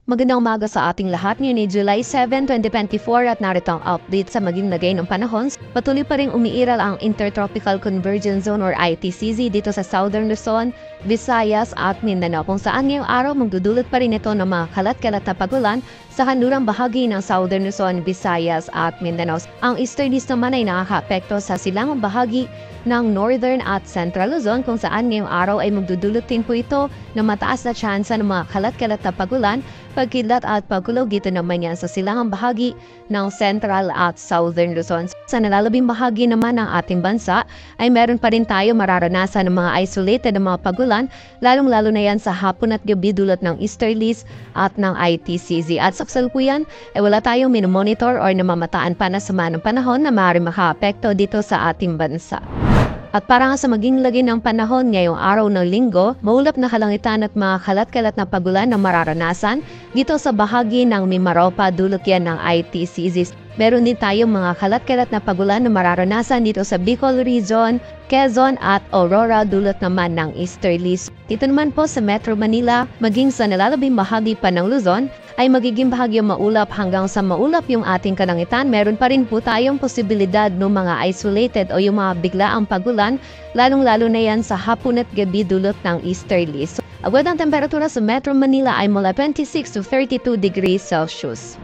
Magandang umaga sa ating lahat. Ngayon ay July 7, 2024 at narito ang update sa maging lagay ng panahon. Patuloy pa rin umiiral ang Intertropical Convergence Zone or ITCZ dito sa Southern Luzon, Visayas at Mindanao kung saan ngayong araw magdudulot pa rin ito ng mga kalat-kalat na pagulan sa kanlurang bahagi ng Southern Luzon, Visayas at Mindanao. Ang easterlies naman ay nakakaapekto sa silangang bahagi ng Northern at Central Luzon kung saan ngayong araw ay magdudulot din po ito ng mataas na tsansa ng mga kalat-kalat na pagulan, pagkidlat at pagkulog dito naman yan sa silangang bahagi ng Central at Southern Luzon. Sa nalalabing bahagi naman ng ating bansa ay meron pa rin tayo mararanasan ng mga isolated na mga pagulan, lalong-lalo na yan sa hapon at gabi dulot ng easterlies at ng ITCZ. At sa kasalukuyan ay wala tayong minomonitor or namamataan pa na sama ng panahon na maaaring makaapekto dito sa ating bansa. At para nga sa maging lagi ng panahon ngayong araw ng linggo, maulap na kalangitan at mga kalat-kalat na pagulan na mararanasan dito sa bahagi ng Mimaropa dulot yan ng ITCZ. Meron din tayong mga kalat-kalat na pagulan na mararanasan dito sa Bicol Region, Quezon at Aurora dulot naman ng easterlies. Dito naman po sa Metro Manila, maging sa nalalabing bahagi pa ng Luzon, ay magiging bahagyang maulap hanggang sa maulap yung ating kalangitan. Meron pa rin po tayong posibilidad ng mga isolated o yung mga biglaang pagulan, lalong-lalo na yan sa hapon at gabi dulot ng easterlies. Agad ang temperatura sa Metro Manila ay mula 26 to 32 degrees Celsius.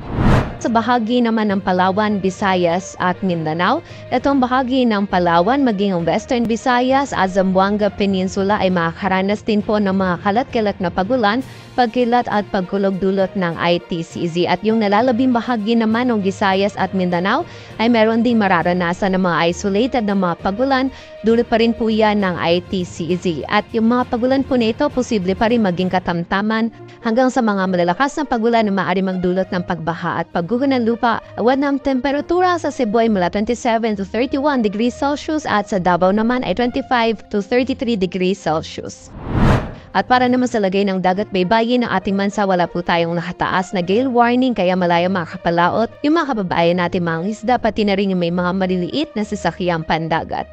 Sa bahagi naman ng Palawan, Visayas at Mindanao, itong bahagi ng Palawan maging ang Western Visayas at Zamboanga Peninsula ay makakaranas din po ng mga kalat-kalat na pagulan, pagkilat at pagkulog dulot ng ITCZ. At yung nalalabing bahagi naman ng Visayas at Mindanao ay meron ding mararanasan ng mga isolated na mga pagulan, dulot pa rin po yan ng ITCZ. At yung mga pagulan po nito posible pa rin maging katamtaman hanggang sa mga malalakas na pagulan na maaari magdulot ng pagbaha at pagguho ng lupa. Awad ng temperatura sa Cebu ay mula 27 to 31 degrees Celsius at sa Davao naman ay 25 to 33 degrees Celsius. At para naman sa lagay ng dagat baybayin ng ating bansa, wala po tayong nakataas na gale warning kaya malaya makakapalaot yung mga kababayan natin mga isda pati na rin yung may mga maliliit na sasakyang pandagat.